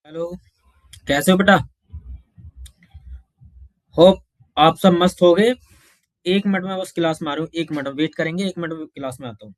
Hello. कैसे हो बेटा? होप आप सब मस्त हो गए। 1 मिनट में बस क्लास में आ रहा हूँ। 1 मिनट वेट करेंगे, 1 मिनट में क्लास में आता हूँ।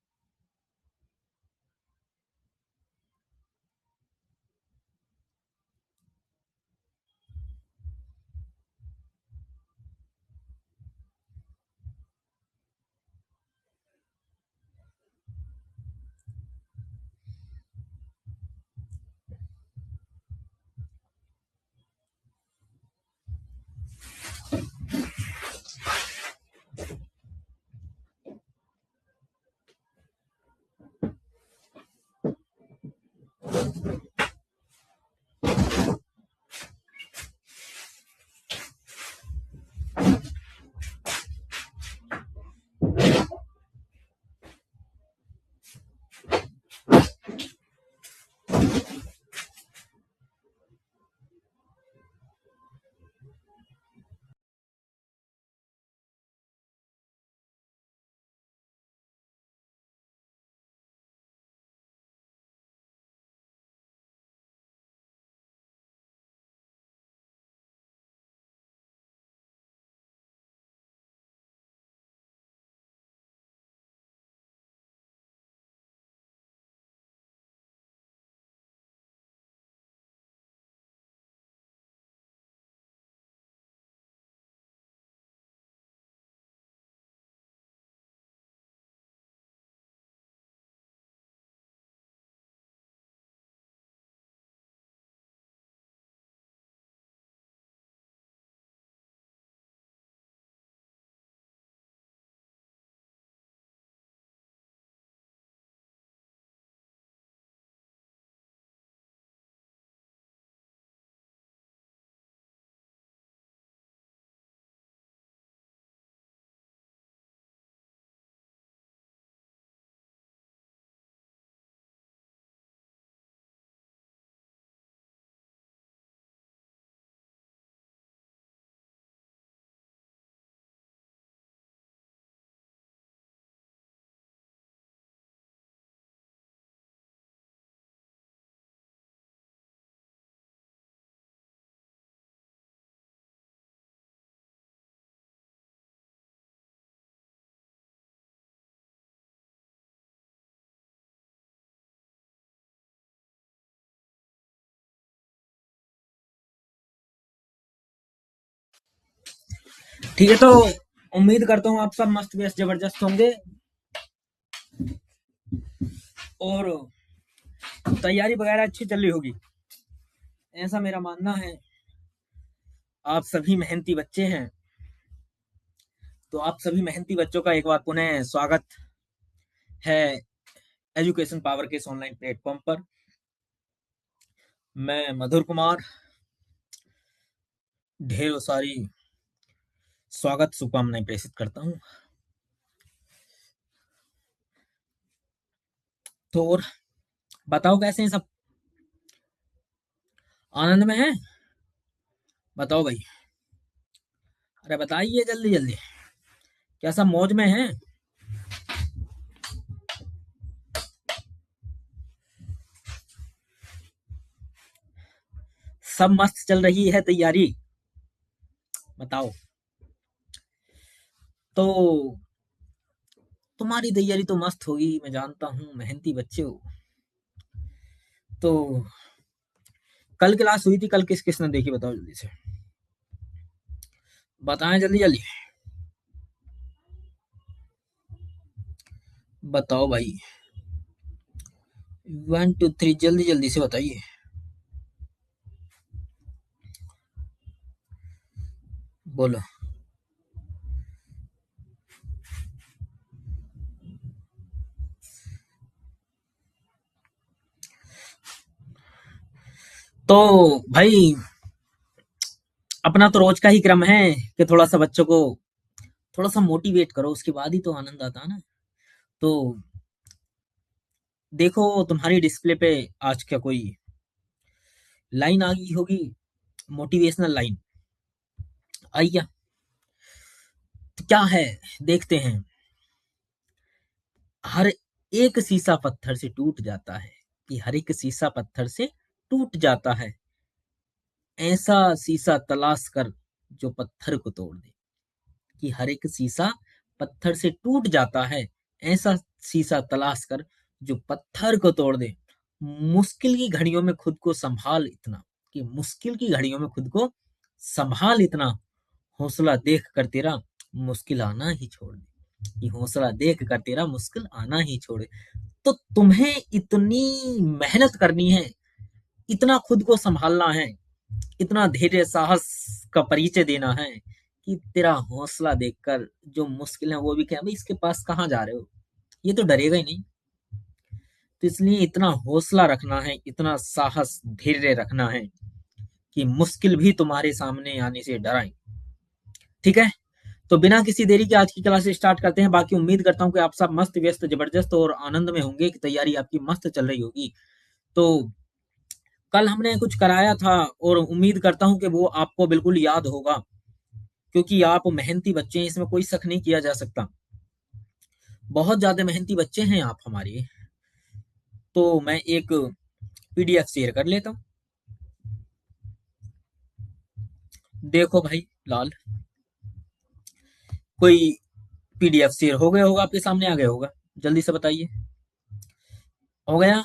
ठीक है, तो उम्मीद करता हूँ आप सब मस्त व्यस्त जबरदस्त होंगे और तैयारी वगैरह अच्छी चल रही होगी, ऐसा मेरा मानना है। आप सभी मेहनती बच्चे हैं, तो आप सभी मेहनती बच्चों का एक बार पुनः स्वागत है एजुकेशन पावर के इस ऑनलाइन प्लेटफॉर्म पर। मैं मधुर कुमार ढेरों सारी स्वागत शुभकामनाएं प्रेषित करता हूँ। तो और बताओ, कैसे हैं सब? आनंद में है? बताओ भाई, अरे बताइए जल्दी जल्दी। क्या सब मौज में है? सब मस्त चल रही है तैयारी? बताओ। तो तुम्हारी तैयारी तो मस्त होगी, मैं जानता हूँ, मेहनती बच्चे हो। तो कल क्लास हुई थी, कल किस किसने देखी बताओ जल्दी से। बताएं जल्दी जल्दी। बताओ भाई, 1 2 3 जल्दी जल्दी से बताइए। बोलो। तो भाई, अपना तो रोज का ही क्रम है कि थोड़ा सा बच्चों को थोड़ा सा मोटिवेट करो, उसके बाद ही तो आनंद आता है ना। तो देखो, तुम्हारी डिस्प्ले पे आज क्या कोई लाइन आ गई होगी, मोटिवेशनल लाइन आई क्या? तो क्या है, देखते हैं। हर एक शीशा पत्थर से टूट जाता है, कि हर एक शीशा पत्थर से टूट जाता है, ऐसा शीशा तलाश कर जो पत्थर को तोड़ दे, कि हर एक शीशा पत्थर से टूट जाता है, ऐसा शीशा तलाश कर जो पत्थर को तोड़ दे। मुश्किल की घड़ियों में खुद को संभाल इतना, कि मुश्किल की घड़ियों में खुद को संभाल इतना, हौसला देख कर तेरा मुश्किल आना ही छोड़ दे, कि हौसला देख कर तेरा मुश्किल आना ही छोड़े। तो तुम्हें इतनी मेहनत करनी है, इतना खुद को संभालना है, इतना धैर्य साहस का परिचय देना है, कि तेरा हौसला देखकर जो मुश्किल है वो भी क्या, भाई इसके पास कहाँ जा रहे हो, ये तो डरेगा ही नहीं। तो इसलिए इतना हौसला रखना है, इतना साहस धैर्य रखना है, कि मुश्किल भी तुम्हारे सामने आने से डराए। ठीक है, तो बिना किसी देरी के आज की क्लास स्टार्ट करते हैं। बाकी उम्मीद करता हूँ कि आप सब मस्त व्यस्त जबरदस्त और आनंद में होंगे, कि तैयारी आपकी मस्त चल रही होगी। तो कल हमने कुछ कराया था, और उम्मीद करता हूँ कि वो आपको बिल्कुल याद होगा, क्योंकि आप मेहनती बच्चे हैं, इसमें कोई शक नहीं किया जा सकता। बहुत ज्यादा मेहनती बच्चे हैं आप हमारे। तो मैं एक पीडीएफ शेयर कर लेता हूँ। देखो भाई लाल, कोई पीडीएफ शेयर हो गया होगा, आपके सामने आ गया होगा, जल्दी से बताइए। हो गया?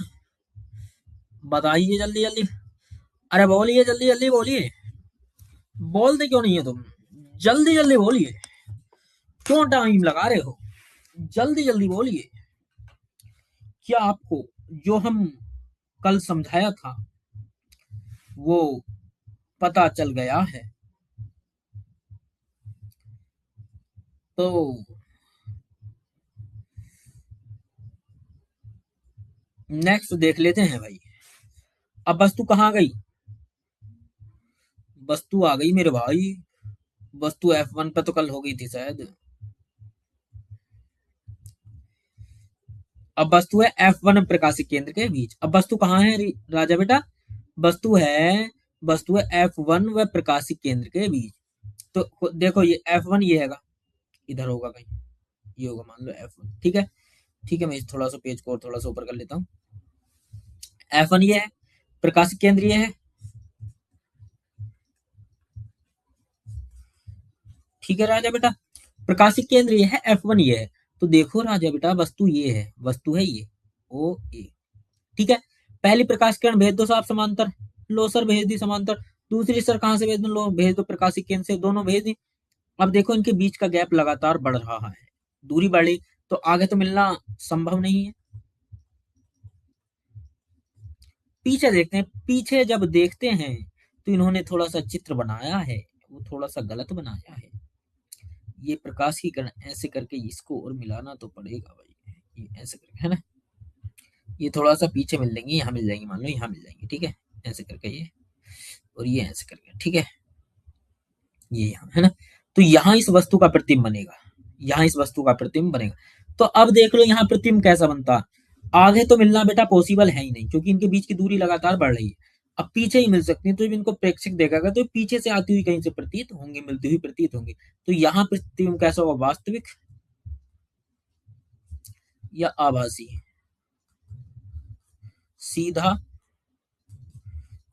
बताइए जल्दी जल्दी। अरे बोलिए, जल्दी जल्दी बोलिए। बोलते क्यों नहीं है तुम? जल्दी जल्दी बोलिए, क्यों टाइम लगा रहे हो? जल्दी जल्दी बोलिए। क्या आपको जो हम कल समझाया था वो पता चल गया है? तो नेक्स्ट देख लेते हैं भाई। अब वस्तु कहाँ गई? वस्तु आ गई मेरे भाई। वस्तु F1 पे तो कल हो गई थी शायद। अब वस्तु है F1 प्रकाशिक केंद्र के बीच। अब वस्तु कहाँ है राजा बेटा? वस्तु है, वस्तु है F1 व प्रकाशिक केंद्र के बीच। तो देखो ये F1 ये हैगा, इधर होगा कहीं, ये होगा मान लो F1। ठीक है, ठीक है, मैं थोड़ा सा पेज को और थोड़ा सा ऊपर कर लेता हूँ। F1 ये है, प्रकाशिक केंद्र ये है। ठीक है राजा बेटा, प्रकाशिक केंद्र ये है, F1 ये है। तो देखो राजा बेटा, वस्तु ये है, वस्तु है ये ओ ए। ठीक है, पहली प्रकाश किरण भेज दो साहब समांतर, लो सर भेज दी समांतर। दूसरी सर कहां से भेज दो? लो भेज दो प्रकाशिक केंद्र से, दोनों भेज दी। अब देखो इनके बीच का गैप लगातार बढ़ रहा है, दूरी बढ़ी तो आगे तो मिलना संभव नहीं है। पीछे देखते हैं, पीछे जब देखते हैं तो इन्होंने थोड़ा सा चित्र बनाया है, वो थोड़ा सा गलत बनाया है। ये प्रकाश की किरण ऐसे करके इसको और मिलाना तो पड़ेगा भाई, ये ऐसे करके है ना, ये थोड़ा सा पीछे मिल जाएंगे, यहाँ मिल जाएंगे, मान लो यहाँ मिल जाएंगे। ठीक है, ऐसे करके ये, और ये ऐसे करके। ठीक है, ये यहाँ है ना, तो यहाँ इस वस्तु का प्रतिबिंब बनेगा, यहाँ इस वस्तु का प्रतिबिंब बनेगा। तो अब देख लो यहाँ प्रतिबिंब कैसा बनता। आगे तो मिलना बेटा पॉसिबल है ही नहीं, क्योंकि इनके बीच की दूरी लगातार बढ़ रही है। अब पीछे ही मिल सकती है, तो जब इनको प्रेक्षक देखेगा तो पीछे से आती हुई कहीं से प्रतीत होंगे, मिलती हुई प्रतीत होंगे। तो यहाँ प्रतिबिंब कैसा होगा, वास्तविक या आभासी, सीधा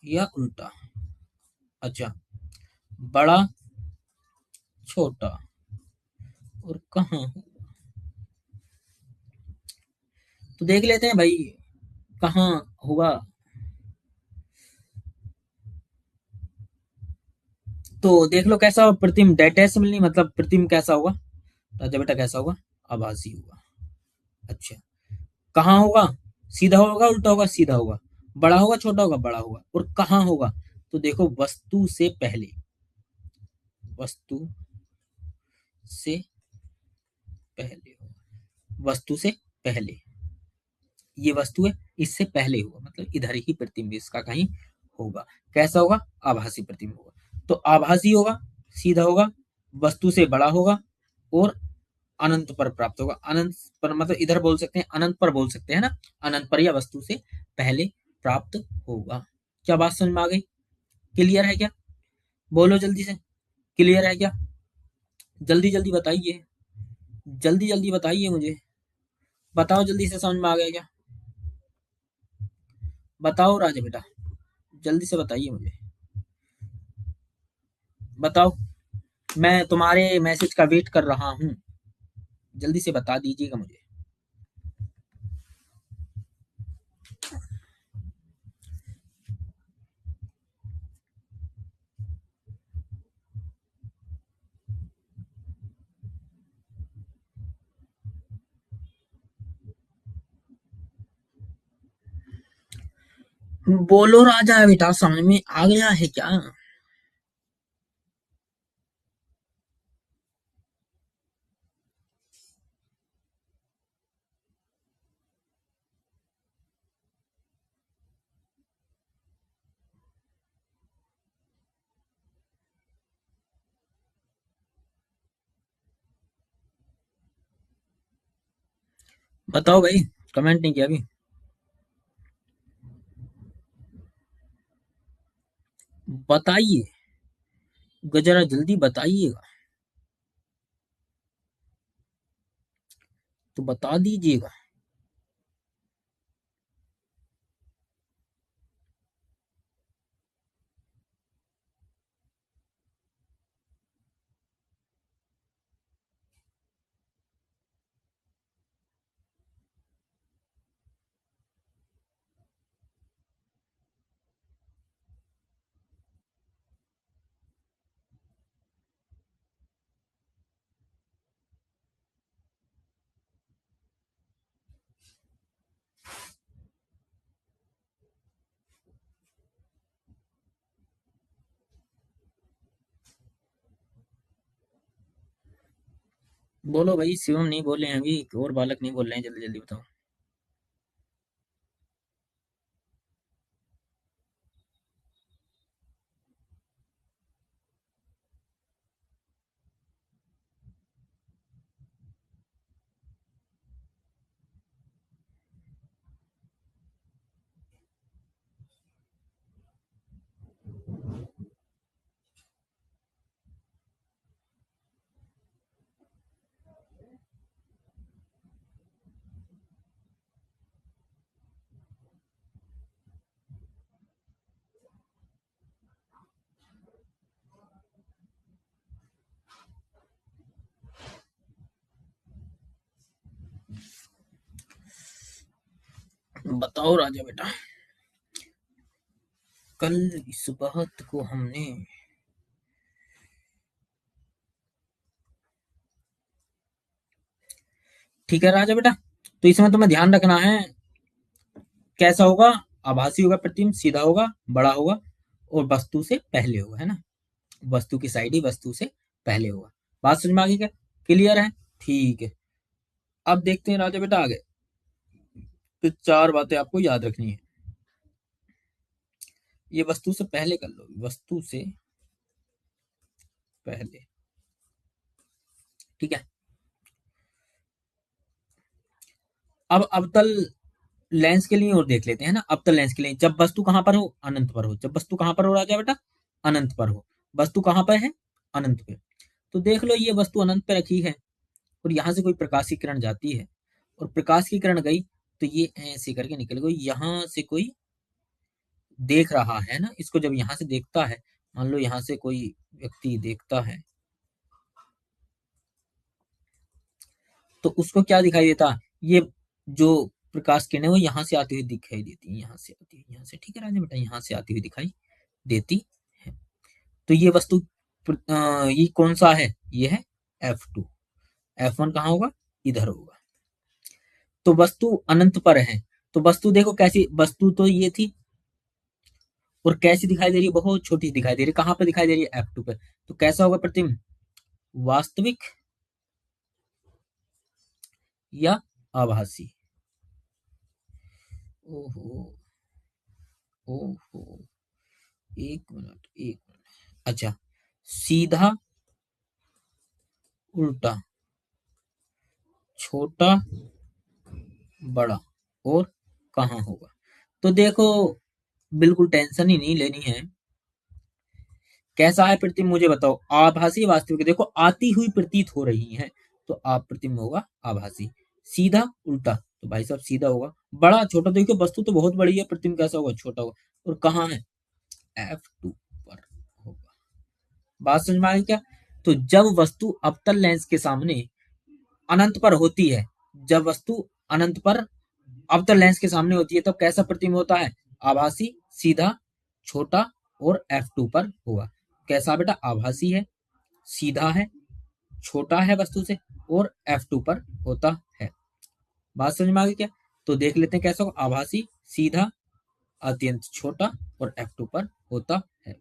या उल्टा? अच्छा, बड़ा छोटा और कहाँ? तो देख लेते हैं भाई कहाँ होगा। तो देख लो कैसा होगा प्रतिबिंब, डेटा से मिलनी, मतलब प्रतिबिंब कैसा होगा राजा बेटा, कैसा होगा? आभासी होगा। अच्छा, कहाँ होगा? सीधा होगा उल्टा होगा? सीधा होगा। बड़ा होगा छोटा होगा? बड़ा होगा। और कहाँ होगा? तो देखो वस्तु से पहले, वस्तु से पहले होगा, वस्तु से पहले, ये वस्तु है इससे पहले होगा, मतलब इधर ही प्रतिबिंब इसका कहीं होगा। कैसा होगा? आभासी प्रतिबिंब होगा। तो आभासी होगा, सीधा होगा, वस्तु से बड़ा होगा, और अनंत पर प्राप्त होगा। अनंत पर मतलब इधर बोल सकते हैं, अनंत पर बोल सकते हैं ना, अनंत पर या वस्तु से पहले प्राप्त होगा। क्या बात समझ में आ गई? क्लियर है क्या? बोलो जल्दी से, क्लियर है क्या? जल्दी जल्दी बताइए, जल्दी जल्दी बताइए मुझे, बताओ जल्दी से, समझ में आ गया क्या? बताओ राजा बेटा, जल्दी से बताइए मुझे। बताओ, मैं तुम्हारे मैसेज का वेट कर रहा हूँ, जल्दी से बता दीजिएगा मुझे। बोलो राजा बेटा, समझ में आ गया है क्या? बताओ भाई, कमेंट नहीं किया अभी। बताइए, जरा जल्दी बताइएगा, तो बता दीजिएगा। बोलो भाई, शिवम नहीं बोले हैं अभी, और बालक नहीं बोल रहे हैं, जल्दी जल्दी बताओ। बताओ राजा बेटा, कल इस बात को हमने, ठीक है राजा बेटा, तो इसमें तुम्हें ध्यान रखना है, कैसा होगा? आभासी होगा प्रतिबिंब, सीधा होगा, बड़ा होगा, और वस्तु से पहले होगा, है ना? वस्तु की साइड ही वस्तु से पहले होगा। बात समझ में आ गई क्या? क्लियर है? ठीक है। अब देखते हैं राजा बेटा आगे, तो चार बातें आपको याद रखनी है। ये वस्तु से पहले कर लो, वस्तु से पहले, ठीक है। अब अवतल लेंस के लिए और देख लेते हैं ना। अवतल लेंस के लिए जब वस्तु कहां पर हो? अनंत पर हो। जब वस्तु कहां पर हो राजा बेटा? अनंत पर हो। वस्तु कहां पर है? अनंत पे। तो देख लो, ये वस्तु अनंत पे रखी है, और यहां से कोई प्रकाश की किरण जाती है, और प्रकाश की किरण गई, तो ये ऐसे करके निकल गई। यहां से कोई देख रहा है ना इसको, जब यहां से देखता है, मान लो यहां से कोई व्यक्ति देखता है, तो उसको क्या दिखाई देता? ये जो प्रकाश किरण है वो यहाँ से आती हुई दिखाई देती है, यहाँ से आती है, यहाँ से, ठीक है राजा बेटा, यहाँ से आती हुई दिखाई देती है। तो ये वस्तु ये कौन सा है? ये है F2। F1 कहाँ होगा? इधर होगा। तो वस्तु अनंत पर है, तो वस्तु देखो कैसी, वस्तु तो ये थी, और कैसी दिखाई दे रही है? बहुत छोटी दिखाई दे रही है। कहाँ पे दिखाई दे रही है? F2 पे। तो कैसा होगा प्रतिबिंब? वास्तविक या आभासी? ओहो, ओहो, एक मिनट, एक मिनट। अच्छा, सीधा, उल्टा, छोटा, बड़ा, और कहाँ होगा? तो देखो, बिल्कुल टेंशन ही नहीं लेनी है। कैसा है प्रतिबिंब मुझे बताओ? आभासी, वास्तविक? देखो आती हुई प्रतीत हो रही है, तो आप प्रतिबिंब होगा आभासी। सीधा, उल्टा, तो भाई साहब सीधा होगा। बड़ा, छोटा, देखो वस्तु तो बहुत बड़ी है, प्रतिबिंब कैसा होगा? छोटा होगा। और कहाँ है? F2 पर होगा। बात समझ में आ गई क्या? तो जब वस्तु अवतल लेंस के सामने अनंत पर होती है, जब वस्तु अनंत पर अवतल लेंस के सामने होती है तो कैसा प्रतिबिंब होता है? आभासी, सीधा, छोटा और f2 पर होगा। कैसा बेटा? आभासी है, सीधा है, छोटा है वस्तु से और f2 पर होता है। बात समझ में आ गई क्या? तो देख लेते हैं कैसा होगा। आभासी, सीधा, अत्यंत छोटा और f2 पर होता है।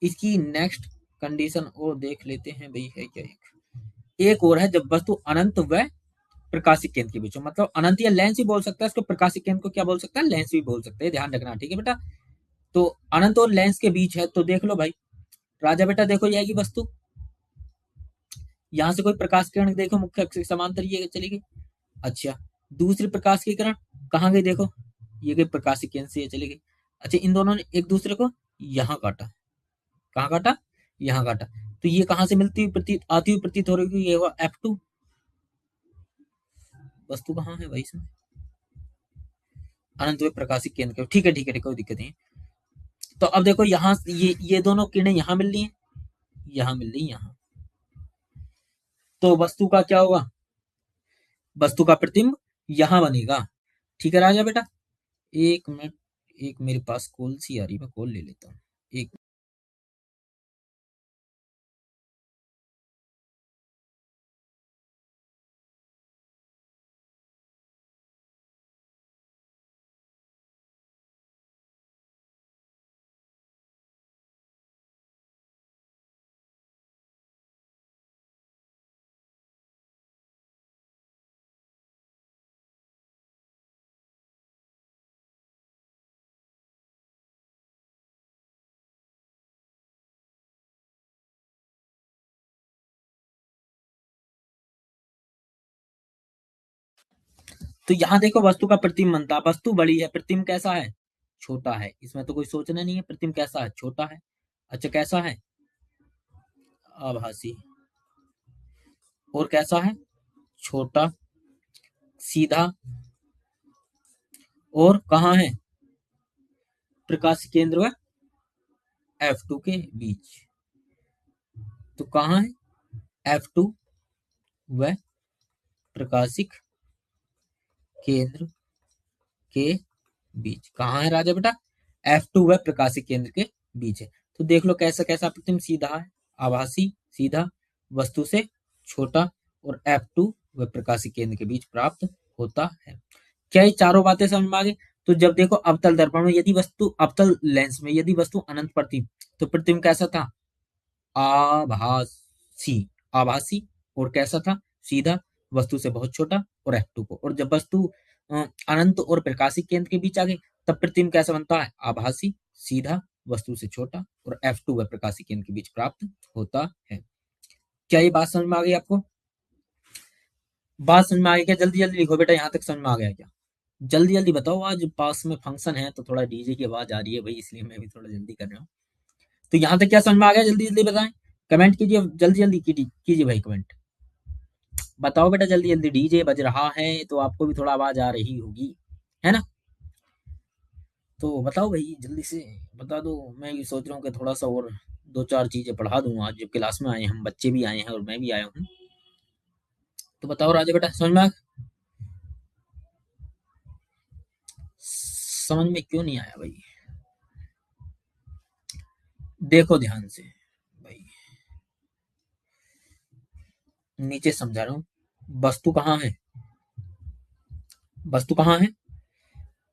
इसकी नेक्स्ट कंडीशन और देख लेते हैं भाई, है क्या? एक और है, जब वस्तु अनंत व प्रकाशिक केंद्र के बीच में, मतलब अनंत या लेंस भी बोल सकता है इसको, प्रकाशिक केंद्र को क्या बोल सकता है? लेंस भी बोल सकते हैं, ध्यान रखना, ठीक है बेटा। तो अनंत और लेंस के बीच है, तो देख लो भाई राजा बेटा, देखो ये आएगी वस्तु, यहां से कोई प्रकाश किरण देखो मुख्य अक्ष के समांतर ये चली गई। अच्छा, दूसरी प्रकाश की किरण कहाँ गई? देखो ये गई प्रकाशिक केंद्र से, ये चली गई। अच्छा, इन दोनों ने एक दूसरे को यहाँ काटा, कहाँ काटा? यहाँ काटा। तो ये कहाँ से मिलती हुई प्रतीत आती हुई प्रतीत हो रही है? ये हुआ f2। वस्तु कहाँ है भाई इसमें? अनंत में प्रकाशिक केंद्र, ठीक है ठीक है, कोई दिक्कत नहीं। तो अब देखो यहाँ ये दोनों किरणें यहाँ मिल रही हैं, यहाँ मिल रही, यहाँ। तो वस्तु का क्या होगा? वस्तु का प्रतिबिंब यहाँ बनेगा। ठीक है राजा बेटा, एक मिनट, एक मेरे पास कॉल सी आ रही, मैं कॉल ले लेता हूँ एक। तो यहाँ देखो वस्तु का प्रतिबिंब बनता, वस्तु बड़ी है, प्रतिबिंब कैसा है? छोटा है। इसमें तो कोई सोचना नहीं है, प्रतिबिंब कैसा है? छोटा है। अच्छा, कैसा है? आभासी। और कैसा है? छोटा, सीधा, और कहाँ है? प्रकाश केंद्र व f2 के बीच। तो कहाँ है? f2 व प्रकाशिक केंद्र के बीच। कहाँ है राजा बेटा? f2 व प्रकाशिक केंद्र के बीच है। तो देख लो कैसा कैसा प्रतिबिंब? सीधा है, आभासी, सीधा, वस्तु से छोटा और f2 व प्रकाशिक केंद्र के बीच प्राप्त होता है। क्या ये चारों बातें समझ में आ गई? तो जब देखो अवतल दर्पण में यदि वस्तु, अवतल लेंस में यदि वस्तु अनंत पर थी तो प्रतिबिंब कैसा था? आभासी, आभासी। और कैसा था? सीधा, वस्तु से बहुत छोटा और f2 को। और जब वस्तु अनंत और प्रकाशिक केंद्र के बीच आ गई तब प्रतिबिंब कैसा बनता है? आभासी, सीधा, वस्तु से छोटा और f2 व प्रकाशिक केंद्र के बीच प्राप्त होता है। क्या ये बात समझ में आ गई आपको? बात समझ में आ गई क्या? जल्दी जल्दी लिखो बेटा, यहाँ तक समझ में आ गया क्या? जल्दी जल्दी बताओ, आज पास में फंक्शन है तो थोड़ा डीजे की आवाज आ रही है भाई, इसलिए मैं भी थोड़ा जल्दी कर रहा हूँ। तो यहाँ तक क्या समझ में आ गया? जल्दी जल्दी बताएं, कमेंट कीजिए, जल्दी जल्दी कीजिए भाई कमेंट। बताओ बेटा जल्दी जल्दी, डीजे बज रहा है तो आपको भी थोड़ा आवाज आ रही होगी, है ना? तो बताओ भाई जल्दी से बता दो। मैं भी सोच रहा हूँ कि थोड़ा सा और दो चार चीजें पढ़ा दूँ आज, जब क्लास में आए हम बच्चे भी आए हैं और मैं भी आया हूँ। तो बताओ राजा बेटा, समझ में समझ में क्यों नहीं आया भाई? देखो ध्यान से भाई, नीचे समझा रहा हूँ। वस्तु कहाँ है? वस्तु कहाँ है?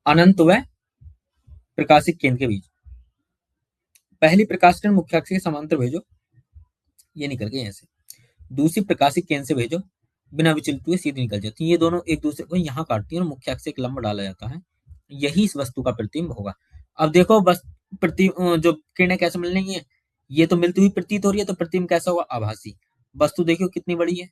अनंत व प्रकाशिक केंद्र के बीच। पहली प्रकाश किरण मुख्य अक्ष के समांतर भेजो, ये निकल गए ऐसे। दूसरी प्रकाशिक केंद्र से भेजो, बिना विचलित हुए सीधी निकल जाती है। ये दोनों एक दूसरे को यहाँ काटती है और मुख्य अक्ष से एक लंब डाला जाता है, यही इस वस्तु का प्रतिबिंब होगा। अब देखो बस जो किरणें कैसे मिल रही है, ये तो मिलती हुई प्रतीत हो रही है, तो प्रतिबिंब कैसा होगा? आभासी। वस्तु देखो कितनी बड़ी है,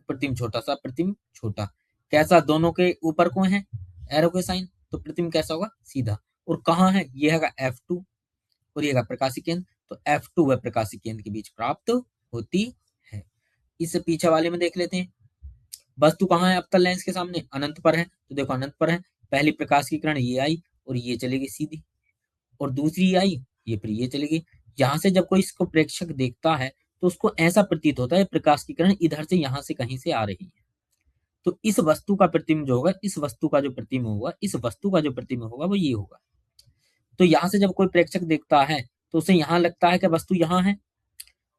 प्रतिबिंब छोटा सा, प्रतिबिंब छोटा। कैसा? दोनों के ऊपर को है एरो के साइन, तो प्रतिबिंब कैसा होगा? सीधा। और कहाँ है? ये है f2 और ये है प्रकाशिक केंद्र, तो f2 व प्रकाशिक केंद्र के बीच प्राप्त होती है। इससे पीछे वाले में देख लेते हैं, वस्तु कहाँ है अवतल लेंस के सामने? अनंत पर है, तो देखो अनंत पर है, पहली प्रकाश की किरण ये आई और ये चली गई सीधी, और दूसरी आई, ये फिर ये चली गई। यहां से जब कोई इसको प्रेक्षक देखता है तो उसको ऐसा प्रतीत होता है प्रकाश की किरण इधर से यहां से कहीं से आ रही है। तो इस वस्तु का प्रतिबिंब जो होगा, इस वस्तु का जो प्रतिबिंब होगा, इस वस्तु का जो प्रतिबिंब होगा वो ये होगा। तो यहां से जब कोई प्रेक्षक देखता है तो उसे यहां लगता है कि वस्तु यहां है,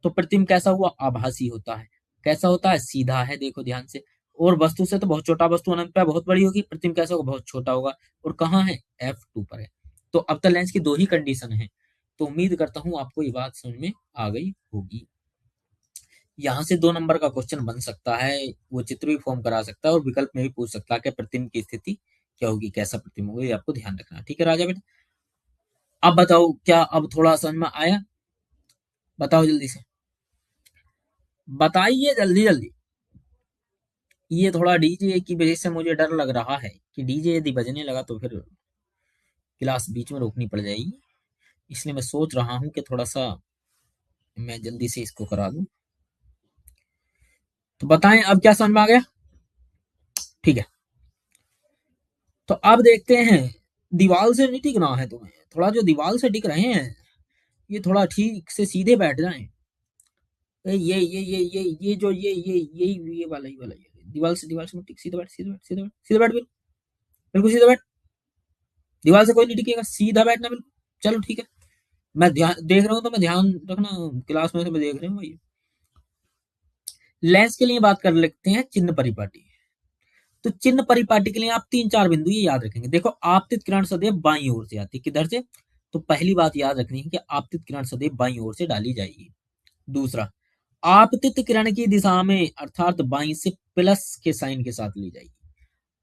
तो प्रतिबिंब कैसा हुआ, आभासी होता है। कैसा होता है, सीधा है, देखो ध्यान से। और वस्तु से तो बहुत छोटा, वस्तु अनंत पे बहुत बड़ी होगी, प्रतिबिंब कैसा होगा, बहुत छोटा होगा। और कहाँ है, F2 पर है। तो अब तक लेंस की दो ही कंडीशन है। तो उम्मीद करता हूं आपको ये बात समझ में आ गई होगी। यहाँ से 2 नंबर का क्वेश्चन बन सकता है, वो चित्र भी फॉर्म करा सकता है और विकल्प में भी पूछ सकता है कि प्रतिबिंब की स्थिति क्या होगी, कैसा प्रतिबिंब होगा, ये आपको ध्यान रखना है। ठीक है राजा बेटा, अब बताओ क्या अब थोड़ा समझ में आया, बताओ जल्दी से, बताइए जल्दी जल्दी। ये थोड़ा डीजे की वजह से मुझे डर लग रहा है कि डीजे यदि बजने लगा तो फिर क्लास बीच में रोकनी पड़ जाएगी। इसलिए मैं सोच रहा हूँ कि थोड़ा सा मैं जल्दी से इसको करा दूं। तो बताएं अब क्या समझ में आ गया। ठीक है, तो अब देखते हैं, दीवार से नहीं टिकना है तुम्हें, थोड़ा जो दीवार से टिक रहे हैं ये थोड़ा ठीक से सीधे बैठ जाएं। ये जो ये वाला दीवार से मत टिक, सीधे बैठ, सीधे बैठ, सीधे बैठ, सीधे बैठ, बिल्कुल बिल्कुल सीधे बैठ। दीवार से कोई नहीं टिकेगा, सीधा बैठना बिल्कुल। चलो ठीक है, मैं ध्यान देख रहा हूँ तो मैं ध्यान रखना, क्लास में तो मैं देख रहा हूँ भाई। लेंस के लिए बात कर लेते हैं चिन्ह परिपाटी। तो चिन्ह परिपाटी के लिए आप 3-4 बिंदु ये याद रखेंगे। देखो, आपतित किरण सदैव बाईं ओर से आती है, किधर से, तो पहली बात याद रखनी है कि आपतित किरण सदैव बाईं ओर से डाली जाएगी। दूसरा, आपतित किरण की दिशा में अर्थात बाईं से प्लस के साइन के साथ ली जाएगी।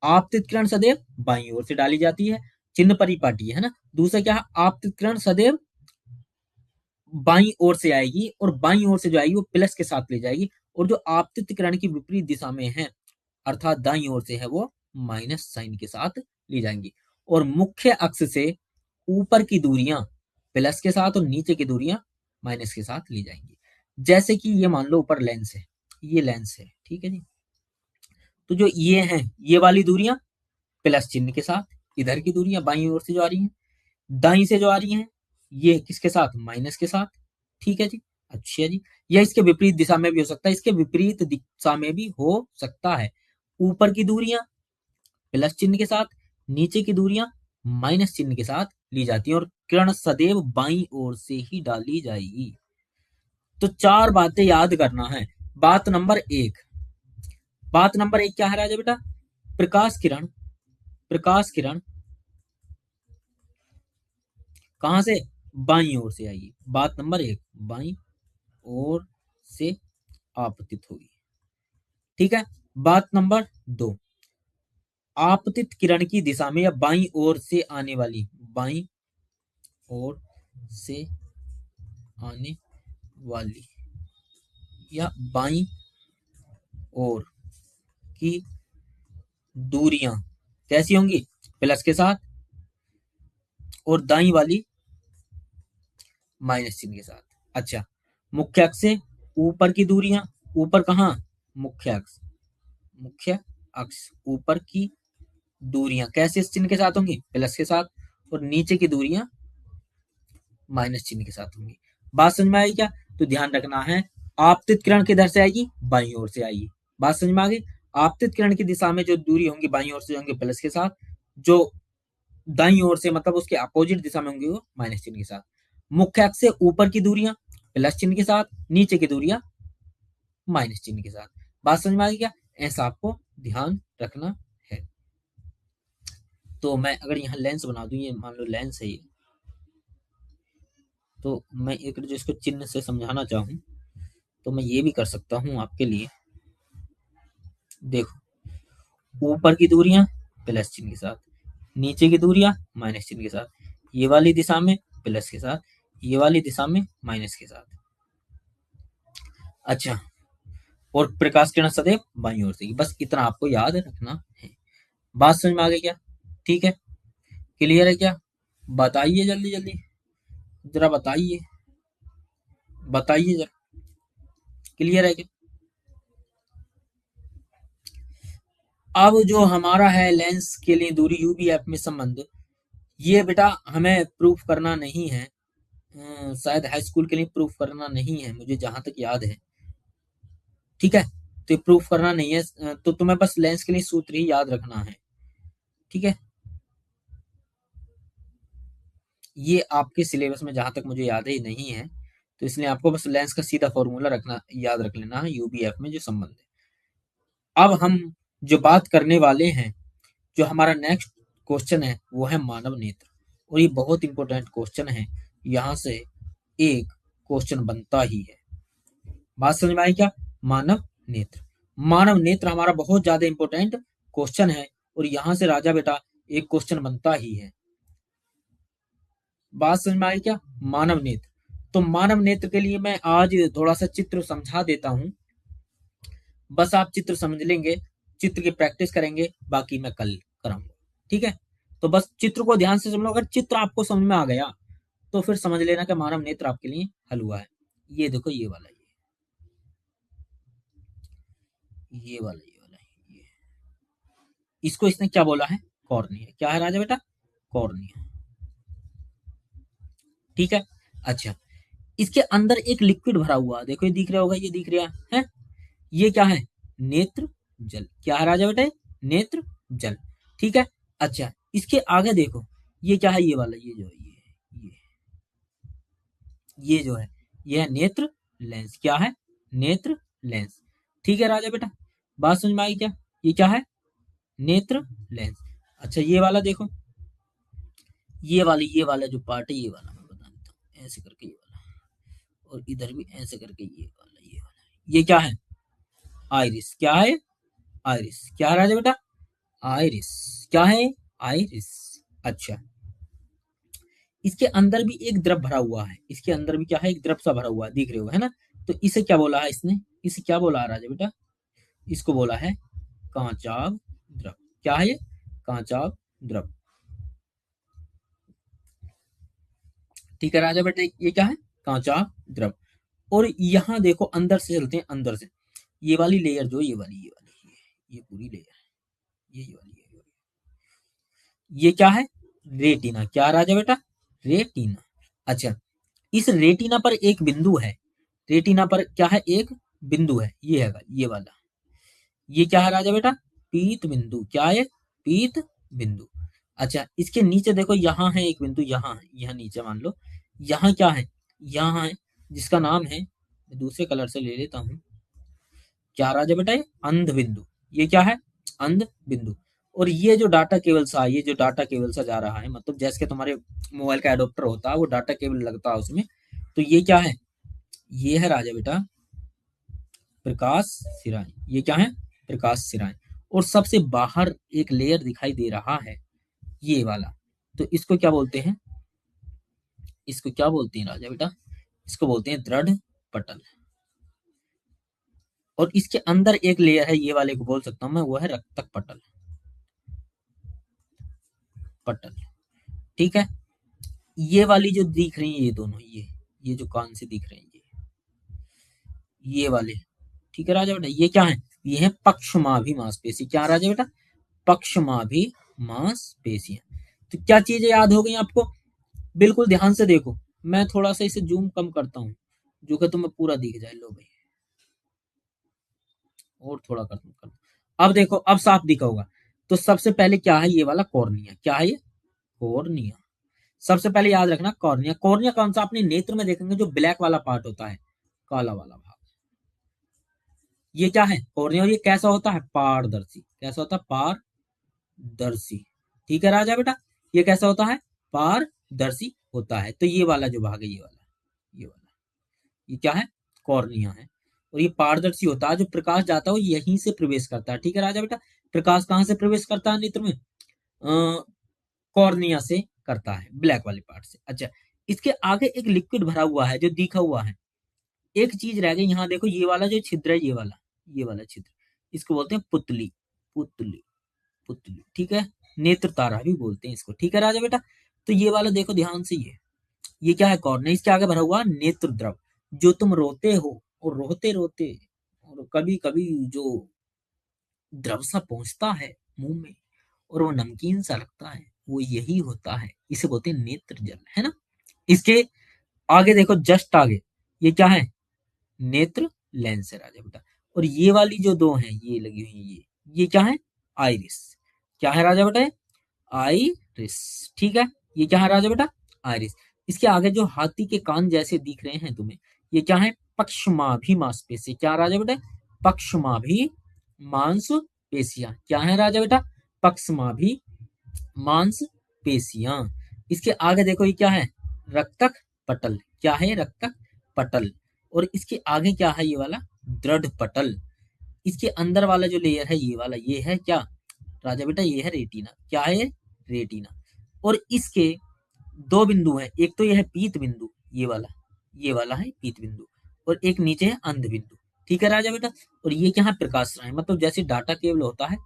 आपतित किरण सदैव बाईं ओर से डाली जाती है, चिन्ह परिपाटी है ना। दूसरा क्या है, आपतित किरण सदैव बाईं ओर से आएगी और बाईं ओर से जो आएगी वो प्लस के साथ ले जाएगी, और जो आपतित किरण की विपरीत दिशा में है अर्थात दाईं ओर से है वो माइनस साइन के साथ ली जाएंगी। और मुख्य अक्ष से ऊपर की दूरियां प्लस के साथ और नीचे की दूरियां माइनस के साथ ली जाएंगी। जैसे कि ये मान लो ऊपर लेंस है, ये लेंस है, ठीक है जी। तो जो ये है, ये वाली दूरियां प्लस चिन्ह के साथ, इधर की दूरियां बाईं ओर से जो आ रही हैं, दाईं से जो आ रही हैं ये किसके साथ, माइनस के साथ। ठीक है जी, अच्छा जी। या इसके विपरीत दिशा में भी हो सकता है, इसके विपरीत दिशा में भी हो सकता है। ऊपर की दूरियां प्लस चिन्ह के साथ, नीचे की दूरियां माइनस चिन्ह के साथ ली जाती हैं, और किरण सदैव बाईं ओर से ही डाली जाएगी। तो 4 बातें याद करना है। बात नंबर एक क्या है राजा बेटा, प्रकाश किरण कहां से, बाईं ओर से आएगी। बात नंबर एक, बाईं ओर से आपतित होगी। ठीक है, बात नंबर 2, आपतित किरण की दिशा में या बाईं ओर से आने वाली, बाईं ओर से आने वाली या बाईं ओर की दूरियां कैसी होंगी, प्लस के साथ, और दाईं वाली माइनस चिन्ह के साथ। अच्छा, मुख्य अक्ष से ऊपर की दूरियां, ऊपर कहाँ, मुख्य अक्ष ऊपर की दूरियां कैसे चिन्ह के साथ होंगी, प्लस के साथ, और नीचे की दूरियां माइनस चिन्ह के साथ होंगी। बात समझ में आई क्या, तो ध्यान रखना है, आपतित किरण किधर से आएगी, बाईं ओर से आएगी। बात समझ में आ गई, आपतित किरण की दिशा में जो दूरी होंगी बाईं ओर से होंगे प्लस के साथ, जो दाईं ओर से मतलब उसके अपोजिट दिशा में होंगी वो माइनस चिन्ह के साथ। मुख्य अक्ष से ऊपर की दूरियां प्लस चिन्ह के साथ, नीचे की दूरियां माइनस चिन्ह के साथ। बात समझ में आ गई क्या, ऐसा आपको ध्यान रखना है। तो मैं अगर यहाँ लेंस बना दूं, ये मान लो लेंस है ये, तो मैं एक जो इसको चिन्ह से समझाना चाहूं तो मैं ये भी कर सकता हूं आपके लिए। देखो, ऊपर की दूरियां प्लस चिन्ह के साथ, नीचे की दूरियां माइनस चिन्ह के साथ, ये वाली दिशा में प्लस के साथ, ये वाली दिशा में माइनस के साथ। अच्छा, और प्रकाश किरण सदैव बाईं ओर से, बस इतना आपको याद रखना है। बात समझ में आ गई क्या, ठीक है, क्लियर है क्या, बताइए जल्दी जल्दी, जरा बताइए, बताइए जरा, क्लियर है क्या। अब जो हमारा है लेंस के लिए दूरी यूबीएफ में संबंध, ये बेटा हमें प्रूफ करना नहीं है, शायद हाई स्कूल के लिए प्रूफ करना नहीं है, मुझे जहां तक याद है। ठीक है, तो प्रूफ करना नहीं है, तो तुम्हें बस लेंस के लिए सूत्र ही याद रखना है। ठीक है, ये आपके सिलेबस में जहां तक मुझे याद है नहीं है, तो इसलिए आपको बस लेंस का सीधा फॉर्मूला रखना याद रख लेना है, यूबीएफ में जो संबंध है। अब हम जो बात करने वाले हैं, जो हमारा नेक्स्ट क्वेश्चन है वो है मानव नेत्र, और ये बहुत इंपॉर्टेंट क्वेश्चन है, यहां से एक क्वेश्चन बनता ही है। बात समझ में आई क्या? मानव नेत्र, मानव नेत्र हमारा बहुत ज्यादा इंपॉर्टेंट क्वेश्चन है, और यहां से राजा बेटा एक क्वेश्चन बनता ही है। बात समझ में आई क्या? मानव नेत्र, तो मानव नेत्र के लिए मैं आज थोड़ा सा चित्र समझा देता हूं, बस आप चित्र समझ लेंगे, चित्र की प्रैक्टिस करेंगे, बाकी मैं कल कराऊंगा। ठीक है, तो बस चित्र को ध्यान से समझ लो, अगर चित्र आपको समझ में आ गया तो फिर समझ लेना कि मानव नेत्र आपके लिए हल हुआ है। ये देखो, ये वाला, ये वाला, ये वाला, ये, इसको इसने क्या बोला है? कॉर्निया। क्या है राजा बेटा? कॉर्निया। ठीक है, अच्छा, इसके अंदर एक लिक्विड भरा हुआ, देखो ये दिख रहा होगा, ये दिख रहा है, ये क्या है? नेत्र जल। क्या है राजा बेटा? नेत्र जल। ठीक है, अच्छा, इसके आगे देखो, ये क्या है? ये वाला, ये जो है, ये जो है, ये है नेत्र लेंस। क्या है? नेत्र लेंस। ठीक है राजा बेटा, बात समझ में आई क्या? ये क्या है? नेत्र लेंस। अच्छा, ये वाला देखो, ये वाला जो पार्ट है, ये वाला मैं बता देता हूँ, ऐसे करके ये वाला, और इधर भी ऐसे करके ये वाला, ये क्या है? आइरिस। क्या है? आइरिस। क्या है राजा बेटा? आइरिस। क्या है? आइरिस। अच्छा, इसके अंदर भी एक द्रव भरा हुआ है, इसके अंदर भी क्या है? एक द्रव सा भरा हुआ है, दिख रहे हो है ना? तो इसे क्या बोला है इसने? इसे क्या बोला है राजा बेटा? इसको बोला है कांचाव द्रव। क्या है ये? कांचाव द्रव। ठीक है राजा बेटा, ये क्या है? कांचाव द्रव। और यहाँ देखो, अंदर से चलते हैं, अंदर से ये वाली लेयर जो, ये पूरी लेयर, ये वाली, ये क्या है? रेटिना। क्या राजा बेटा? रेटिना। अच्छा, इस रेटिना पर एक बिंदु है, रेटिना पर क्या है? एक बिंदु है, ये है, ये वाला, ये क्या है राजा बेटा? पीत बिंदु। क्या है? पीत बिंदु। अच्छा, इसके नीचे देखो, यहाँ है एक बिंदु, यहाँ है, यहाँ नीचे मान लो, यहाँ क्या है? यहाँ है, जिसका नाम है, मैं दूसरे कलर से ले लेता हूँ, क्या राजा बेटा? ये अंध बिंदु। ये क्या है? अंध बिंदु। और ये जो डाटा केबल सा, ये जो डाटा केबल सा जा रहा है, मतलब जैसे कि तुम्हारे मोबाइल का एडोप्टर होता है, वो डाटा केबल लगता है उसमें, तो ये क्या है? ये है राजा बेटा प्रकाश सिराएं। ये क्या है? प्रकाश सिराएं। और सबसे बाहर एक लेयर दिखाई दे रहा है, ये वाला, तो इसको क्या बोलते हैं? इसको क्या बोलते हैं राजा बेटा? इसको बोलते हैं दृढ़ पटल। और इसके अंदर एक लेयर है, ये वाले को बोल सकता हूं मैं, वो है रक्तक पटल। पटल। ठीक है, ये वाली जो दिख रही है, ये दोनों, ये जो कान से दिख रहे हैं, ये वाले, ठीक है राजा बेटा, ये क्या है? ये है पक्षमाभि मांसपेशी। क्या राजा बेटा? पक्षमाभि मांसपेशियां। तो क्या चीजें याद हो गई आपको? बिल्कुल ध्यान से देखो, मैं थोड़ा सा इसे जूम कम करता हूँ, जो कि तुम्हें पूरा दिख जाए। लो भाई, और थोड़ा कर, अब देखो, अब साफ दिखा होगा। तो सबसे पहले क्या है? ये वाला कॉर्निया। क्या है ये? कॉर्निया। सबसे पहले याद रखना, कॉर्निया। कॉर्निया कौन सा? अपने नेत्र में देखेंगे जो ब्लैक वाला पार्ट होता है, काला वाला भाग, ये क्या है? कॉर्निया। और ये कैसा होता है? पारदर्शी। कैसा होता है? पारदर्शी। ठीक है राजा बेटा, ये कैसा होता है? पारदर्शी होता है। तो ये वाला जो भाग है, ये वाला, ये क्या है? कॉर्निया है। और ये पारदर्शी होता है, जो प्रकाश जाता है वो यहीं से प्रवेश करता है। ठीक है राजा बेटा, प्रकाश कहाँ से प्रवेश करता है नेत्र में? कॉर्निया से करता है, ब्लैक वाले पार्ट से। अच्छा, इसके आगे एक लिक्विड भरा हुआ है जो दिखा हुआ है। एक चीज रह गई, यहाँ देखो, ये वाला जो छिद्र है, ये वाला छिद्र, इसको बोलते हैं पुतली। पुतली, पुतली। ठीक है, नेत्र तारा भी बोलते हैं इसको। ठीक है राजा बेटा, तो ये वाला देखो ध्यान से, ये क्या है? कॉर्निया। इसके आगे भरा हुआ नेत्र द्रव। जो तुम रोते हो, और रोते रोते, और कभी कभी जो द्रव सा पहुंचता है मुंह में, और वो नमकीन सा लगता है, वो यही होता है, इसे बोलते हैं नेत्र जल, है ना? इसके आगे देखो, जस्ट आगे, ये क्या है? नेत्र लेंस है राजा बेटा। और ये वाली जो दो हैं, ये लगी हुई, ये क्या है? आइरिस। क्या है राजा बेटा? आइरिस। ठीक है, ये क्या है राजा बेटा? आइरिस। इसके आगे जो हाथी के कान जैसे दिख रहे हैं तुम्हें, ये क्या है? पक्षमाभी मांसपेशी। क्या राजा बेटा? पक्षमाभी मांसपेशियां। क्या है राजा बेटा? पक्षमाभी मांसपेशियां। इसके आगे देखो, ये क्या है? रक्तक पटल। क्या है? रक्तक पटल। और इसके आगे क्या है? ये वाला दृढ़ पटल। इसके अंदर वाला जो लेयर है, ये वाला, ये है क्या राजा बेटा? ये है रेटिना। क्या है? रेटिना। और इसके दो बिंदु हैं, एक तो ये है पीत बिंदु, ये वाला है पीत बिंदु, और एक नीचे है अंध बिंदु। ठीक है राजा बेटा। और ये क्या है? प्रकाश राय, मतलब जैसे डाटा केबल होता है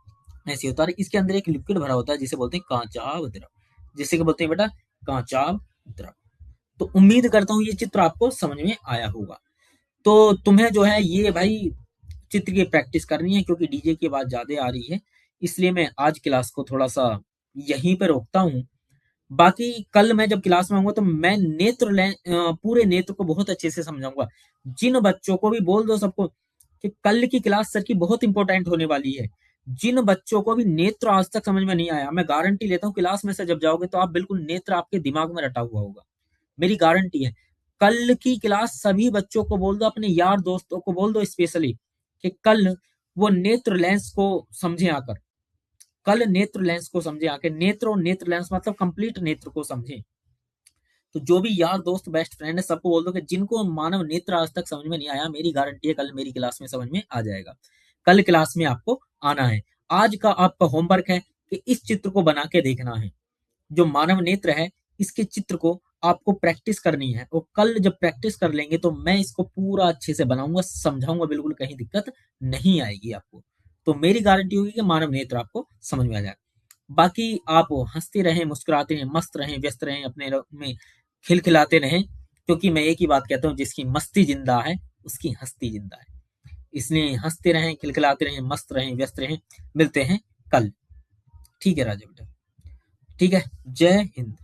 ऐसे होता है। इसके अंदर एक लिक्विड भरा होता है जिसे बोलते हैं कांचाव द्रव, जिसे क्या बोलते हैं बेटा? कांचाव द्रव। तो उम्मीद करता हूँ ये चित्र आपको समझ में आया होगा। तो तुम्हें जो है ये भाई चित्र की प्रैक्टिस करनी है, क्योंकि डीजे की आवाज ज्यादा आ रही है, इसलिए मैं आज क्लास को थोड़ा सा यहीं पे रोकता हूँ। बाकी कल मैं जब क्लास में आऊंगा तो मैं पूरे नेत्र को बहुत अच्छे से समझाऊंगा। जिन बच्चों को भी बोल दो सबको कि कल की क्लास सर की बहुत इंपॉर्टेंट होने वाली है। जिन बच्चों को भी नेत्र आज तक समझ में नहीं आया, मैं गारंटी लेता हूँ क्लास में से जब जाओगे तो आप बिल्कुल नेत्र आपके दिमाग में रटा हुआ होगा, मेरी गारंटी है। कल की क्लास सभी बच्चों को बोल दो, अपने यार दोस्तों को बोल दो स्पेशली, कि कल वो नेत्र लेंस को समझे आकर, कल नेत्र लेंस को समझे आके। नेत्र और नेत्र लेंस मतलब कंप्लीट नेत्र को समझे। तो जो भी यार दोस्त बेस्ट फ्रेंड है सबको बोल दो कि जिनको मानव नेत्र आज तक समझ में नहीं आया, मेरी गारंटी है कल मेरी क्लास में समझ में आ जाएगा। कल क्लास में आपको आना है। आज का आपका होमवर्क है कि इस चित्र को बना के देखना है। जो मानव नेत्र है, इसके चित्र को आपको प्रैक्टिस करनी है, और कल जब प्रैक्टिस कर लेंगे तो मैं इसको पूरा अच्छे से बनाऊंगा, समझाऊंगा, बिल्कुल कहीं दिक्कत नहीं आएगी आपको। तो मेरी गारंटी होगी कि मानव नेत्र आपको समझ में आ जाएगा। बाकी आप हंसते रहें, मुस्कुराते रहें, मस्त रहें, व्यस्त रहें, अपने में खिलखिलाते रहें, क्योंकि मैं एक ही बात कहता हूँ, जिसकी मस्ती जिंदा है उसकी हस्ती जिंदा है। इसलिए हंसते रहें, खिलखिलाते रहें, मस्त रहें, व्यस्त रहें। मिलते हैं कल। ठीक है राजा बेटा, ठीक है। जय हिंद।